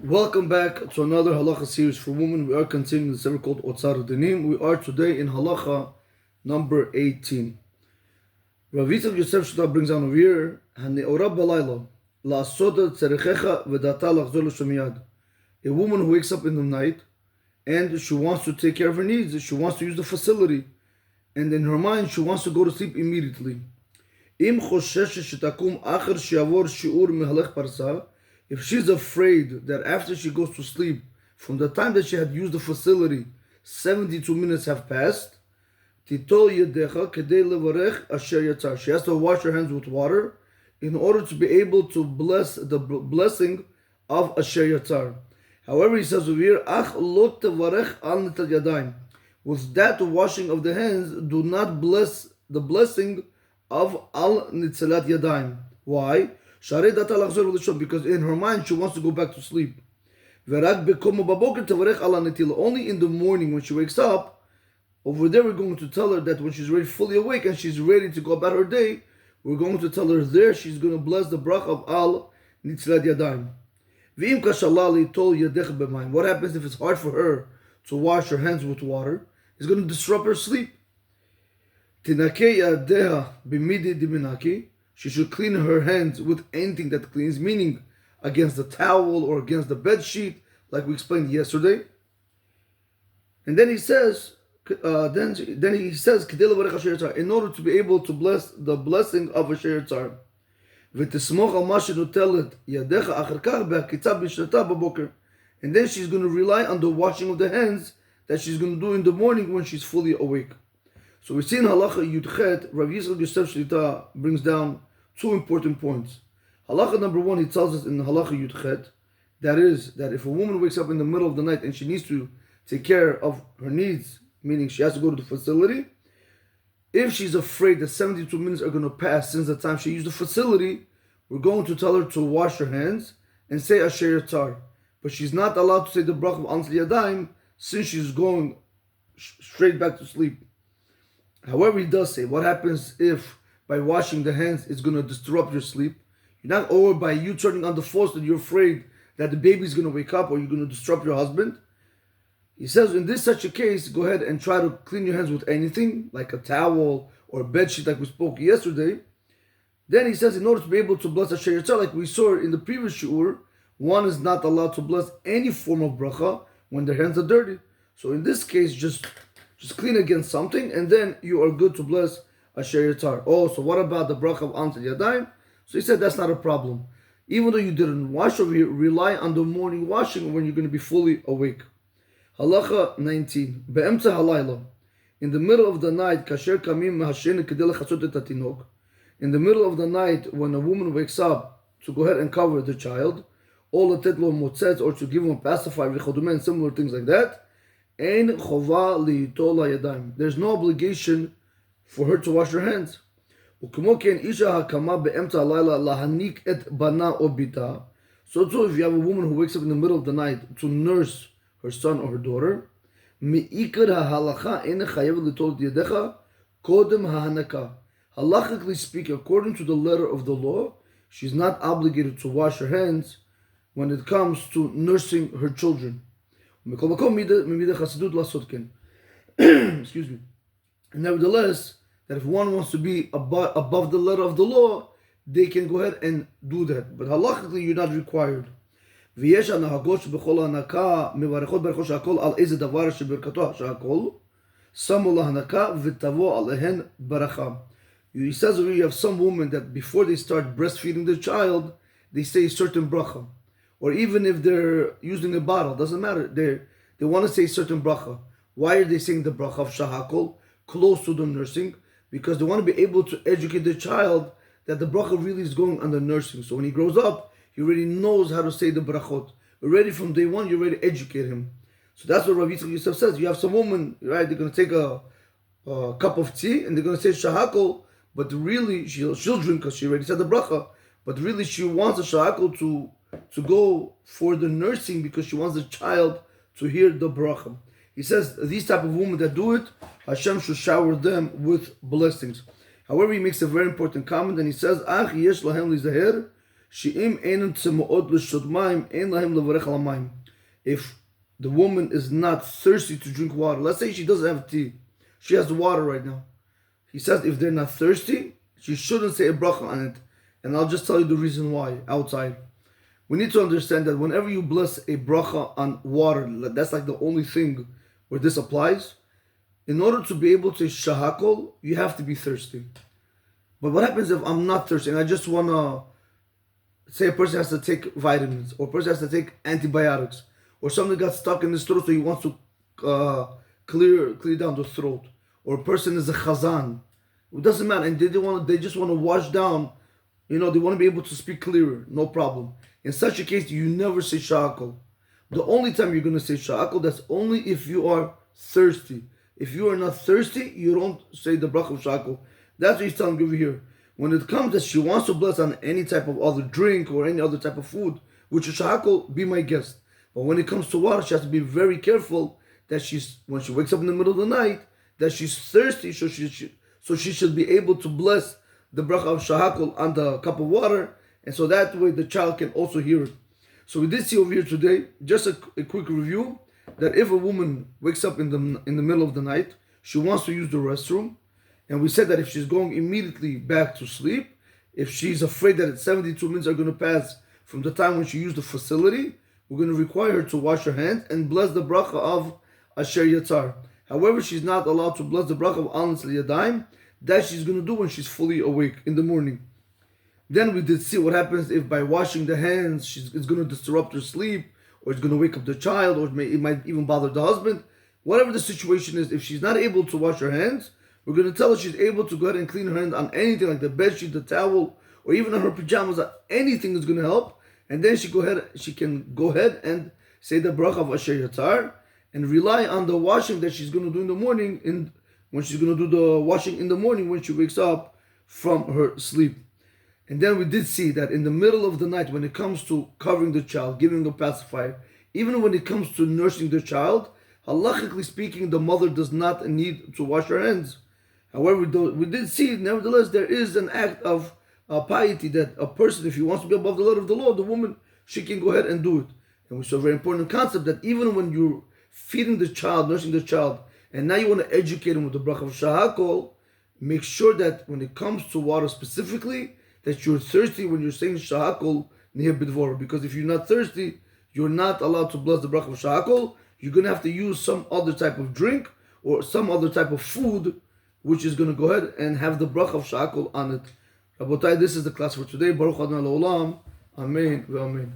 Welcome back to another Halacha series for women. We are continuing the series called Otzar Dinim. We are today in Halacha number 18. Rav Yitzchak Yosef Shita brings down over here, Hane'ora b'layla, la'asoda tzerechecha v'data lachzor l'shomiyad. A woman who wakes up in the night and she wants to take care of her needs, she wants to use the facility, and in her mind she wants to go to sleep immediately. Im chosheshet shetakum acher shi'avor shi'ur mehalech parsa. If she's afraid that after she goes to sleep, from the time that she had used the facility, 72 minutes have passed, she has to wash her hands with water in order to be able to bless the blessing of Asher Yatzar. However, he says over here, with that washing of the hands, do not bless the blessing of Al Nitzalat Yadayim. Why? Because in her mind she wants to go back to sleep. Only in the morning when she wakes up, over there we're going to tell her that when she's ready, fully awake and she's ready to go about her day, we're going to tell her there she's going to bless the brach of Al Nitzilat Yadayim. What happens if it's hard for her to wash her hands with water? It's going to disrupt her sleep. She should clean her hands with anything that cleans, meaning against the towel or against the bed sheet, like we explained yesterday. And then he says, in order to be able to bless the blessing of Asher Yatzar. And then she's going to rely on the washing of the hands that she's going to do in the morning when she's fully awake. So we see in Halacha Yudchet, Rav Yitzchak Yosef Shlita brings down two important points. Halacha number one, he tells us in Halacha Yudchet, that is, that if a woman wakes up in the middle of the night and she needs to take care of her needs, meaning she has to go to the facility, if she's afraid that 72 minutes are going to pass since the time she used the facility, we're going to tell her to wash her hands and say Asher Yatzar. But she's not allowed to say the brach of Ansli Yadayim since she's going straight back to sleep. However, he does say, what happens if by washing the hands it's going to disrupt your sleep? You're not, or by you turning on the faucet, you're afraid that the baby's going to wake up or you're going to disrupt your husband. He says, in this such a case, go ahead and try to clean your hands with anything, like a towel or a bed sheet like we spoke yesterday. Then he says, in order to be able to bless Asher Yatzar, like we saw in the previous shiur, one is not allowed to bless any form of bracha when their hands are dirty. So in this case, just clean against something, and then you are good to bless Asher Yatzar. Oh, so what about the bracha of Ansel Yadayim? So he said that's not a problem. Even though you didn't wash over here, rely on the morning washing when you're going to be fully awake. Halacha 19. Be'emtza halayla. In the middle of the night, kasher kamim mahashen kedei lechatzot et hatinok. In the middle of the night, when a woman wakes up to go ahead and cover the child, or letet lo motzetz, or to give him a pacifier, and similar things like that, there's no obligation for her to wash her hands. So too, if you have a woman who wakes up in the middle of the night to nurse her son or her daughter, halachically speaking, according to the letter of the law, she's not obligated to wash her hands when it comes to nursing her children. Excuse me. Nevertheless, that if one wants to be above the letter of the law, they can go ahead and do that. But halachically, you're not required. He says over here, you have some women that before they start breastfeeding their child, they say a certain bracha. Or even if they're using a bottle, doesn't matter. They want to say certain bracha. Why are they saying the bracha of shahakol close to the nursing? Because they want to be able to educate the child that the bracha really is going on the nursing. So when he grows up, he already knows how to say the brachot. Already from day one, you're ready to educate him. So that's what Rav Yitzchak Yosef says. You have some woman, right? They're going to take a cup of tea and they're going to say shahakol, but really she'll drink because she already said the bracha. But really she wants the shahakol to go for the nursing because she wants the child to hear the bracha. He says these type of women that do it, Hashem should shower them with blessings. However, he makes a very important comment and he says, Ach yesh lahem lizaher If the woman is not thirsty to drink water, let's say she doesn't have tea, she has water right now. He says if they're not thirsty, she shouldn't say a bracha on it. And I'll just tell you the reason why outside. We need to understand that whenever you bless a bracha on water, that's like the only thing where this applies. In order to be able to shahakol, you have to be thirsty. But what happens if I'm not thirsty and I just want to, say a person has to take vitamins, or a person has to take antibiotics, or something got stuck in his throat so he wants to clear down the throat, or a person is a chazan. It doesn't matter, and they just want to wash down, they want to be able to speak clearer, no problem. In such a case, you never say sha'akol. The only time you're going to say sha'akol, that's only if you are thirsty. If you are not thirsty, you don't say the bracha of sha'akol. That's what he's telling you over here. When it comes that she wants to bless on any type of other drink or any other type of food, which is sha'akol, be my guest. But when it comes to water, she has to be very careful that when she wakes up in the middle of the night, that she's thirsty, so she should be able to bless the bracha of sha'akol on the cup of water, and so that way the child can also hear it. So we did see over here today, just a quick review, that if a woman wakes up in the middle of the night, she wants to use the restroom, and we said that if she's going immediately back to sleep, if she's afraid that 72 minutes are going to pass from the time when she used the facility, we're going to require her to wash her hands and bless the bracha of Asher Yatzar. However, she's not allowed to bless the bracha of Al Nitzli Yadayim. That she's going to do when she's fully awake in the morning. Then we did see what happens if by washing the hands, it's going to disrupt her sleep, or it's going to wake up the child, or it might even bother the husband. Whatever the situation is, if she's not able to wash her hands, we're going to tell her she's able to go ahead and clean her hands on anything like the bedsheet, the towel, or even on her pajamas. Anything is going to help. And then she can go ahead and say the bracha of Asher Yatzar and rely on the washing that she's going to do in the morning, when she's going to do the washing in the morning when she wakes up from her sleep. And then we did see that in the middle of the night, when it comes to covering the child, giving a pacifier, even when it comes to nursing the child, halachically speaking, the mother does not need to wash her hands. However, we did see, nevertheless, there is an act of piety that a person, if he wants to be above the letter of the law, the woman, she can go ahead and do it. And we saw a very important concept that even when you're feeding the child, nursing the child, and now you want to educate him with the bracha of sha'akol, make sure that when it comes to water specifically, that you're thirsty when you're saying sha'akol near bidvor. Because if you're not thirsty, you're not allowed to bless the bracha of sha'akol. You're going to have to use some other type of drink or some other type of food, which is going to go ahead and have the bracha of sha'akol on it. Rabotai, this is the class for today. Baruch Adonai L'olam. Amen. Amen.